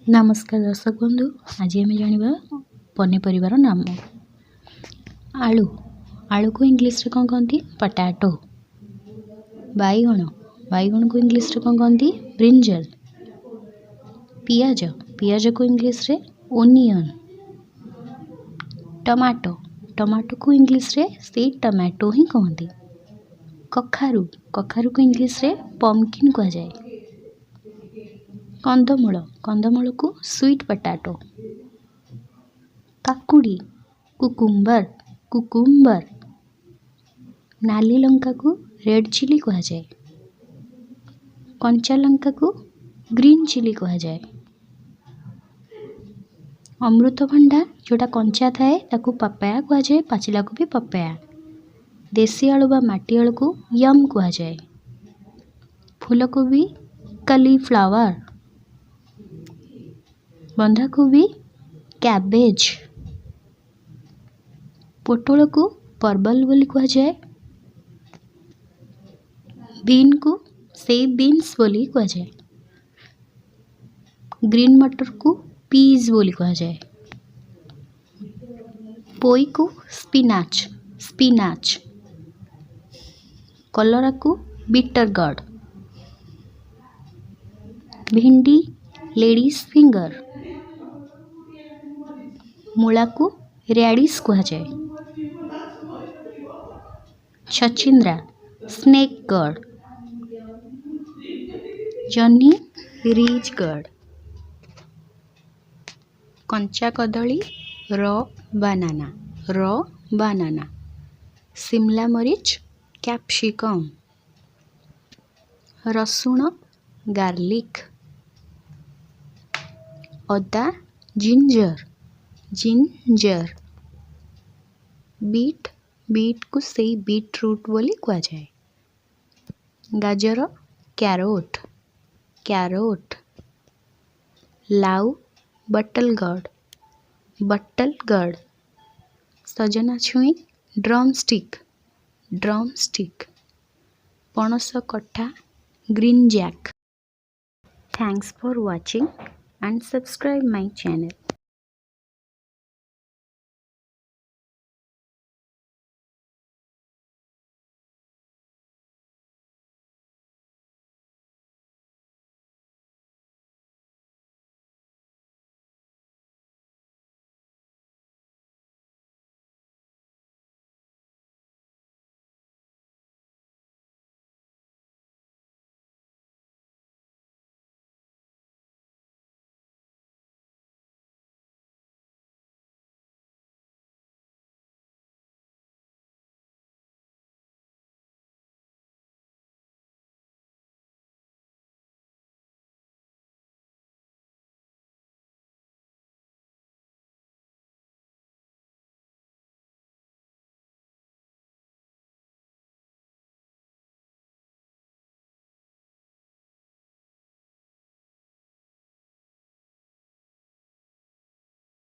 नमस्कार दर्शक बंधु। आज आम जाना पनीपरिवार नाम। आलू आलू को इंग्लिश रे कौन कहती? पटाटो। बैगण बैगण को इंग्लिश रे कौन कहती? ब्रिंजल। पियाज पियाज को इंग्लिश रे ओनियन। टमाटो टमाटो को इंग्लिश रे से टमाटो ही कहती। कखारू कखारू को इंग्लिश रे पम्पकिन कह जाए। कंदमूल कंदमूल को स्वीट पटाटो। काकुड़ी कुकुम्बर कुकुम्बर। नाली लंका को रेड चिली कह जाए। कंचा लंका को ग्रीन चिली कह जाए। अमृतभंडा जोटा कंचा थाए ताकू पपाया कह जाए, पाचिला को भी पपाया। देसी आलू बा माटी आलू को यम कह जाए। फूलकोबी कलीफ्लावर। बंधाकोबी कैबेज। पोटल को परबल बोली कह जाए। बीन को से बीन्स बोली कह जाए। ग्रीन मटर को पीज बोली कह जाए। पोई को स्पिनाच स्पिनाच। कलरा को बिटर गार्ड। भिंडी लेडीज फिंगर। मूला को रेडिश कह जाए। छचिंद्रा स्नेक गार्ड। जन्ही रिज गार्ड। कंचा कदली रॉ बनाना। शिमला मरीच कैप्सिकम। रसुण गार्लिक। अदा जिंजर। बीट को से बीट रूट बोली कह जाए। गाजर कैरोट। लाउ बटल गार्ड। सजना छुई ड्रमस्टिक। पणस कट्टा green jack. Thanks for watching and subscribe my channel.